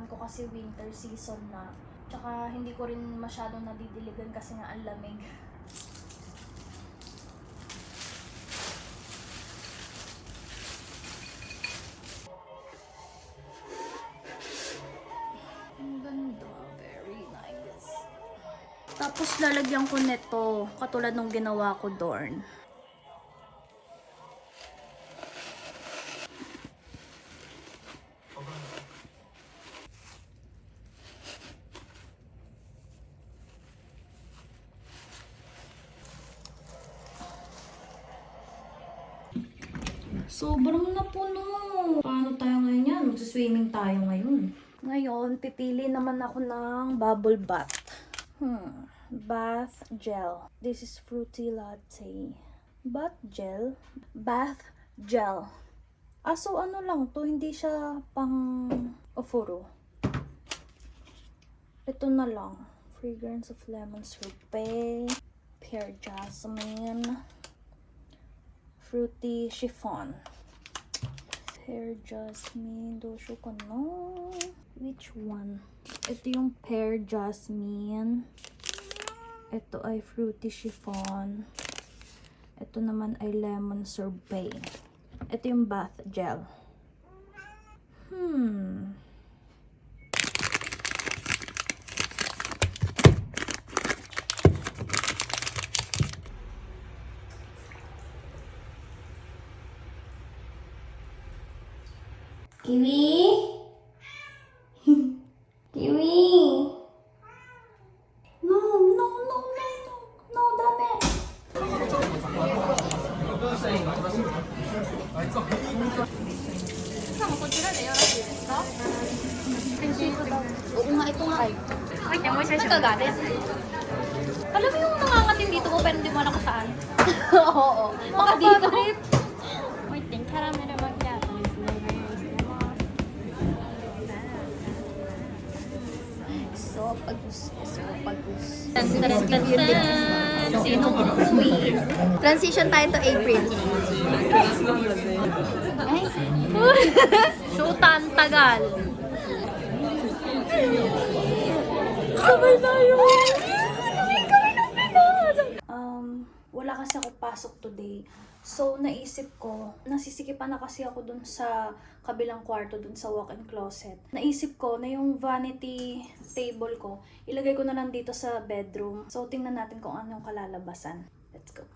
naman ko kasi winter season na. Tsaka hindi ko rin masyadong nadidiligan kasi nga ang lamig. Ang ganda. Very nice. Tapos lalagyan ko nito katulad nung ginawa ko doon. Sobrang napuno. Paano tayo ngayon yan? Magsiswimming tayo ngayon. Ngayon, pipili naman ako ng bubble bath. Bath gel. This is fruity latte. Bath gel. Bath gel. So ano lang to, hindi siya pang ofuro. Ito na lang. Fragrance of lemon sorbet. Pear jasmine. Fruity chiffon. Pear jasmine. Dosyo ko na. Which one? Ito yung pear jasmine. Ito ay fruity chiffon. Ito naman ay lemon sorbet. Ito yung bath gel. Kiwi? Kiwi? No, no, no, no, no. No, dame. Oo nga, ito nga. Wait, yung moisture Nagagalit. Alam mo yung nangangatin dito mo pero hindi mo alam kung saan? Oo. Mga dito. Wait, yung caramel macchiato. So, pagus. Sinong umuwi? Transition tayo to April. Ay. Shotan, tagal. Sabay tayo. Wala kasi ako pasok today. So, naisip ko, nasisikipan na kasi ako dun sa kabilang kwarto, dun sa walk-in closet. Naisip ko na yung vanity table ko, ilagay ko na lang dito sa bedroom. So, tingnan natin kung ano yung kalalabasan. Let's go.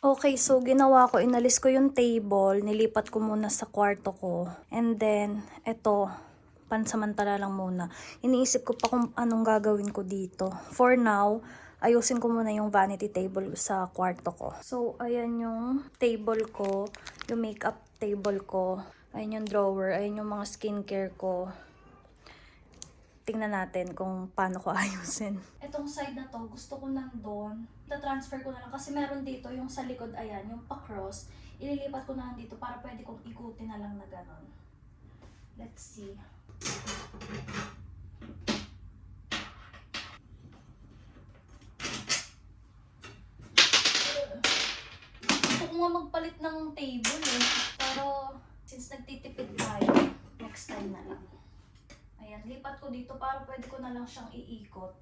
Okay, so ginawa ko, inalis ko yung table, nilipat ko muna sa kwarto ko. And then, eto, pansamantala lang muna. Iniisip ko pa kung anong gagawin ko dito. For now, ayusin ko muna yung vanity table sa kwarto ko. So, ayan yung table ko, yung makeup table ko. Ayan yung drawer, ayan yung mga skincare ko. Tingnan natin kung paano ko ayusin. Etong side na to, gusto ko nandun. Ita-transfer ko na lang kasi meron dito yung sa likod, ayan, yung pa-cross. Ililipat ko na lang dito para pwede kong ikutin na lang na ganon. Let's see. Gusto ko nga magpalit ng table eh. Pero, since nagtitipid tayo, next time na lang. Ayan, lipat ko dito para pwede ko na lang siyang iikot.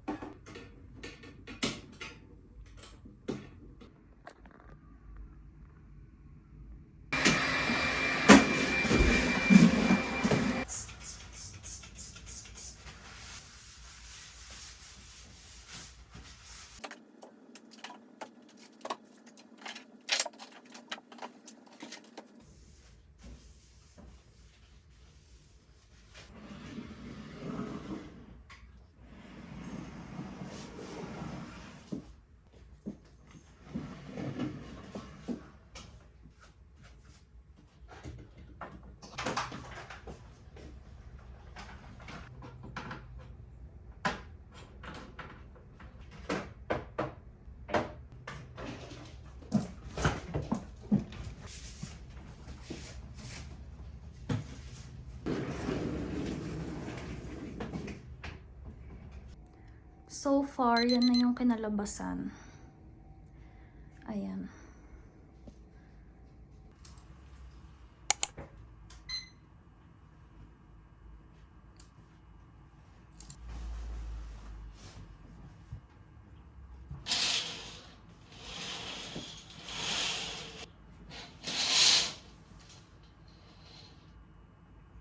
So far, yan na yung kinalabasan. Ayan.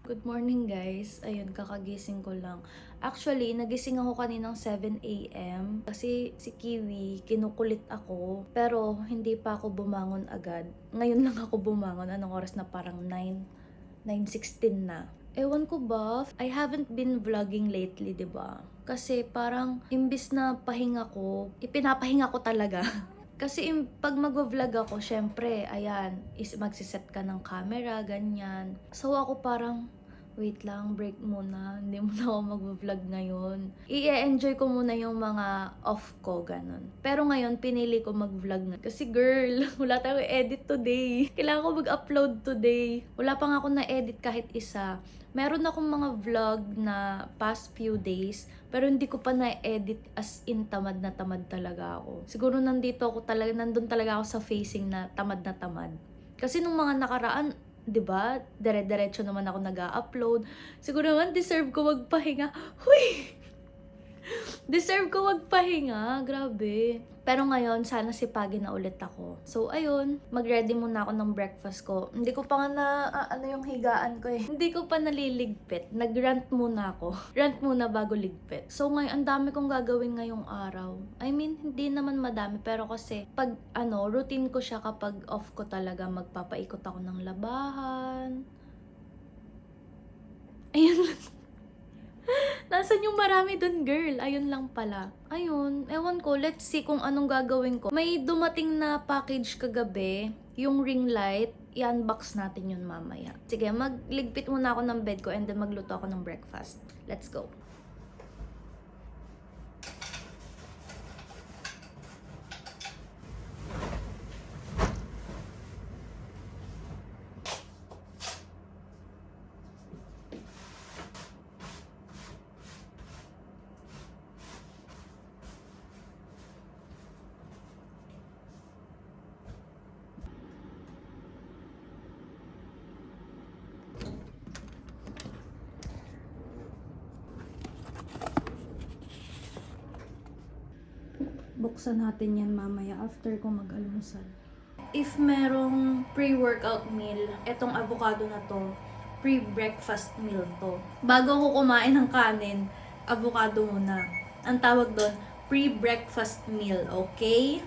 Good morning guys. Ayun, kakagising ko lang. Actually, nagising ako kaninang 7 a.m. Kasi si Kiwi, kinukulit ako. Pero hindi pa ako bumangon agad. Ngayon lang ako bumangon. Anong oras na? Parang 9:16 na. Ewan ko ba, I haven't been vlogging lately, 'di ba? Kasi parang imbis na pahinga ko, ipinapahinga ko talaga. Kasi pag mag-vlog ako, syempre, ayan, magsiset ka ng camera, ganyan. So ako parang, wait lang, break muna. Hindi muna ako mag-vlog ngayon. I-enjoy ko muna yung mga off ko, ganun. Pero ngayon, pinili ko mag-vlog na. Kasi girl, wala tayong edit today. Kailangan ko mag-upload today. Wala pa nga ako na-edit kahit isa. Meron akong mga vlog na past few days, pero hindi ko pa na-edit as in tamad na tamad talaga ako. Siguro nandun talaga ako sa facing na tamad. Kasi nung mga nakaraan, 'di ba? Dire-diretso naman ako nag-a-upload. Siguro naman deserve ko magpahinga. Huy! Deserve ko magpahinga. Grabe. Pero ngayon, sana sipagin na ulit ako. So, ayun. Mag-ready muna ako ng breakfast ko. Hindi ko pa nga ano yung higaan ko eh. Hindi ko pa naliligpit. Nag-rant muna ako. Rant muna bago ligpit. So, ngayon, ang dami kong gagawin ngayong araw. I mean, hindi naman madami. Pero kasi, pag routine ko siya kapag off ko talaga. Magpapaikot ako ng labahan. Ayun lang. Nasaan yung marami dun, girl? Ayun lang pala. Ayun, ewan ko, let's see kung anong gagawin ko. May dumating na package kagabi, yung ring light. I-unbox natin yun mamaya. Sige, magligpit muna ako ng bed ko and then magluto ako ng breakfast. Let's go. Buksan natin yan mamaya after ko mag-almusal. If merong pre-workout meal, etong avocado na to, pre-breakfast meal to. Bago ko kumain ng kanin, avocado muna. Ang tawag doon, pre-breakfast meal, okay?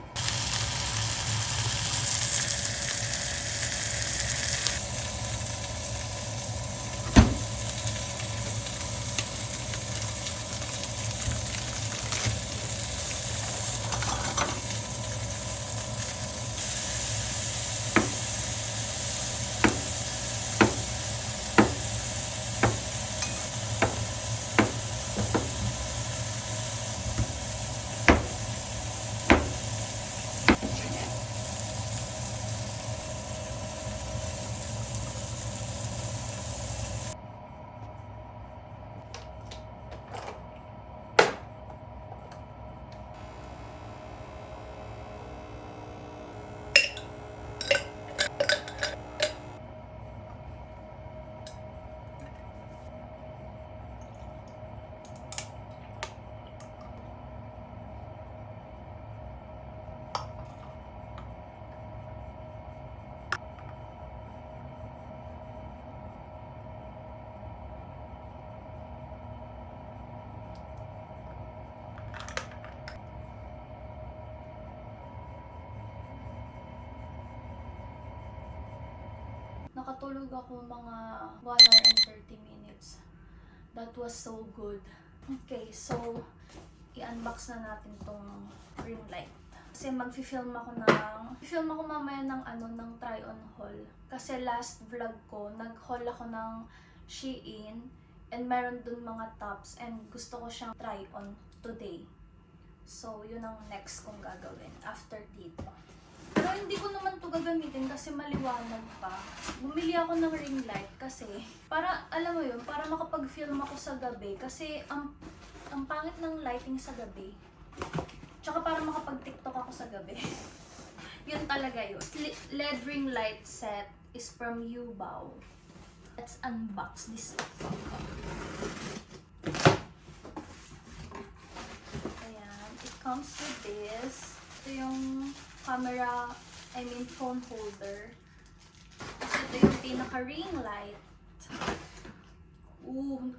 Nakatulog ako mga 1 hour and 30 minutes. That was so good. Okay, so i-unbox na natin tong ring light. Kasi mag-film ako mamaya ng try-on haul. Kasi last vlog ko, nag-haul ako ng Shein and meron dun mga tops and gusto ko siyang try-on today. So, yun ang next kong gagawin after dito. Pero hindi ko naman to gagamitin kasi maliwanag pa. Bumili ako ng ring light kasi para, alam mo yun, para makapag-film ako sa gabi kasi ang pangit ng lighting sa gabi. Tsaka para makapag-tiktok ako sa gabi. Yun talaga yun. LED ring light set is from Yubao. Let's unbox this stuff. Ayan. It comes with this. Ito yung camera, phone holder. Tapos ito yung pinaka-ring light.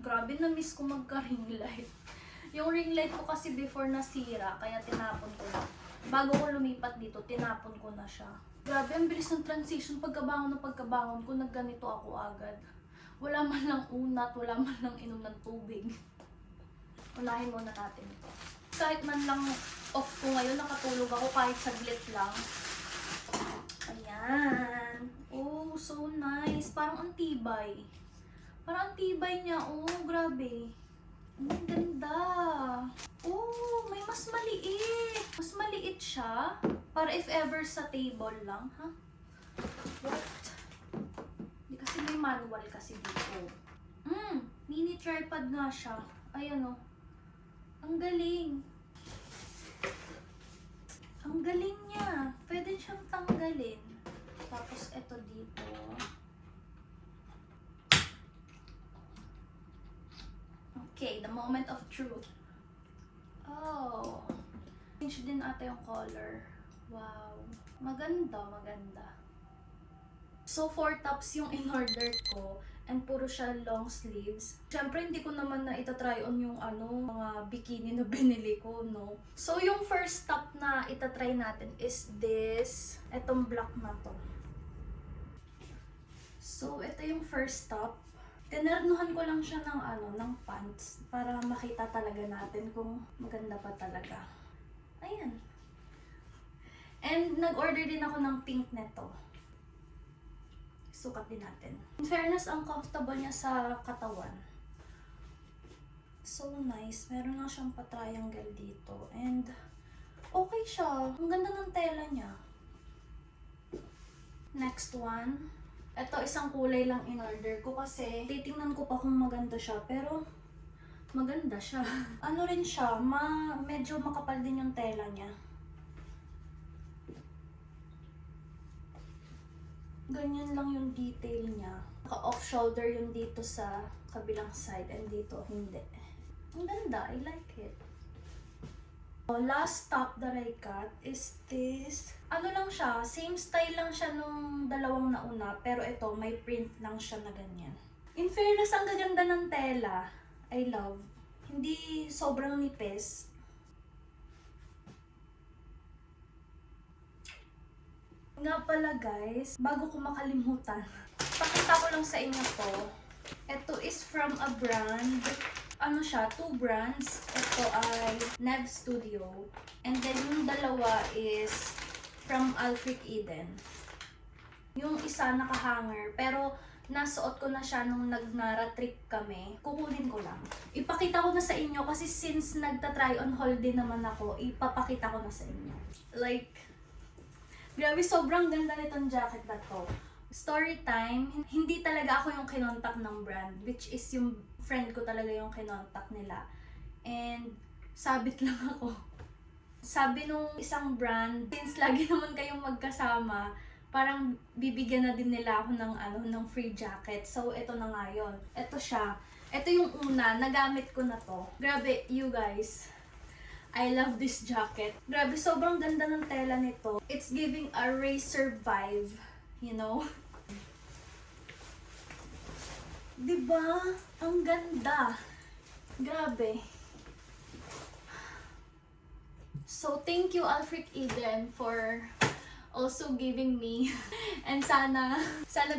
Grabe na-miss ko magka-ring light. Yung ring light ko kasi before nasira, kaya tinapon ko na. Bago ko lumipat dito, tinapon ko na siya. Grabe, ang bilis ng transition. Pagkabangon ko, nagganito ako agad. Wala man lang unat, wala man lang inom ng tubig. Unahin muna natin ito. Kahit man lang off ko ngayon, nakatulog ako kahit saglit lang. Ayan. Oh, so nice. Parang ang tibay. Parang ang tibay niya. Oh, grabe. Ang ganda. Oh, may mas maliit. Mas maliit siya. Para if ever sa table lang, ha? What? Hindi kasi may manual kasi dito. Mini tripod nga siya. Ayan oh. Ang galing. Ang galing niya. Pwede siyang tanggalin. Tapos ito dito. Okay, the moment of truth. Oh. Change din ata yung color. Wow. Maganda, maganda. So, 4 tops yung in-order ko. And puro siya long sleeves. Siyempre, hindi ko naman na itatry on yung mga bikini na binili ko, no? So, yung first top na itatry natin is this. Etong black na to. So, ito yung first top. Tinarnuhan ko lang siya ng pants para makita talaga natin kung maganda pa talaga. Ayan. And nag-order din ako ng pink neto. Sukat din natin. In fairness, ang comfortable niya sa katawan. So nice. Meron lang siyang pa-triangle dito. And okay siya. Ang ganda ng tela niya. Next one. Ito, isang kulay lang in-order ko kasi titingnan ko pa kung maganda siya. Pero maganda siya. Ano rin siya, medyo makapal din yung tela niya. Ganyan lang yung detail niya. Naka-off shoulder yung dito sa kabilang side and dito hindi. Ang ganda, I like it. Last top that I got is this. Ano lang siya, same style lang siya nung dalawang nauna, pero ito may print lang siya na ganyan. In fairness, ang gaganda ng tela. I love. Hindi sobrang nipis. Nga pala guys, bago ko makalimutan, pakita ko lang sa inyo to. Ito is from a brand. Ano siya, 2 brands. Ito ay Nev Studio. And then yung dalawa is from Alfred Eden. Yung isa naka-hanger, pero nasuot ko na siya nung nag-Nara trip kami. Kukunin ko lang. Ipakita ko na sa inyo kasi since nagta-try on haul din naman ako, ipapakita ko na sa inyo. Like, grabe, sobrang ganda nitong jacket na to. Story time, hindi talaga ako yung kinontak ng brand, which is yung friend ko talaga yung kinontak nila. And sabit lang ako. Sabi nung isang brand, since lagi naman kayong magkasama, parang bibigyan na din nila ako ng free jacket. So, ito na nga yun. Ito siya. Ito yung una, nagamit ko na to. Grabe, you guys. I love this jacket. Grabe, sobrang ganda ng tela nito. It's giving a racer vibe, you know? Diba? Ang ganda. Grabe. So, thank you Alfred Eden for also giving me. And sana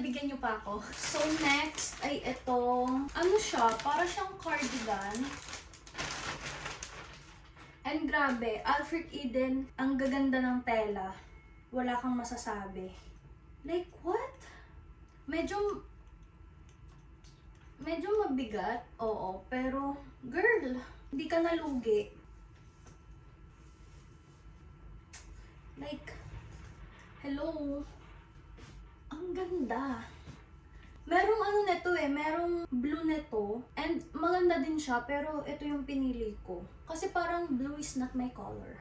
bigyan niyo pa ako. So, next ay itong, ano siya? Para siyang cardigan. And grabe, Alfred Eden, ang gaganda ng tela. Wala kang masasabi. Like, what? Medyo mabigat, oo. Pero, girl, hindi ka nalugi. Like, hello. Ang ganda. Merong ano neto eh, merong blue neto. And maganda din siya, pero ito yung pinili ko. Kasi parang blue is not my color.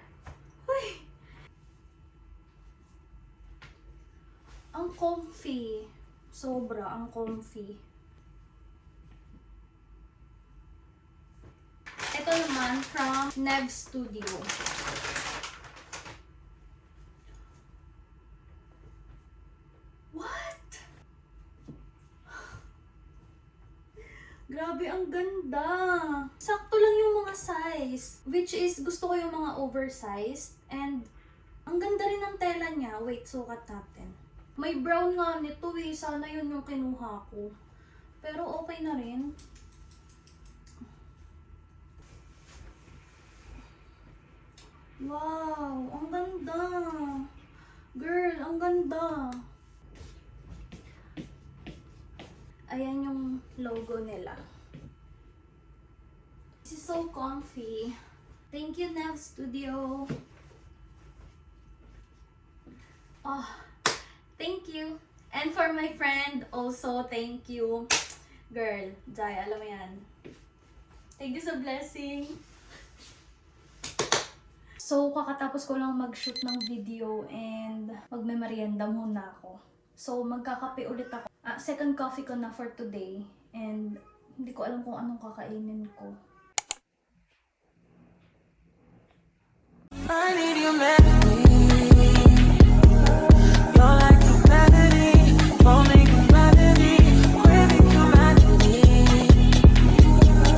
Uy! Ang comfy. Sobra, ang comfy. Ito naman from Nev Studio. What? Grabe, ang ganda. Sakto lang yung mga size. Which is, gusto ko yung mga oversized. And, ang ganda rin ng tela niya. Wait, sukat natin. May brown nga nito eh. Sana yun yung kinuha ko. Pero okay na rin. Wow, ang ganda. Girl, ang ganda. Ayan yung logo nila. This is so comfy. Thank you, Nev Studio. Oh, thank you. And for my friend, also, thank you. Girl, Jai, alam mo yan. Thank you sa blessing. So, kakatapos ko lang mag-shoot ng video and magme-merienda muna ako. So, magkakape ulit ako. Second coffee ko na for today. And hindi ko alam kung anong kakainin ko. I need your memory.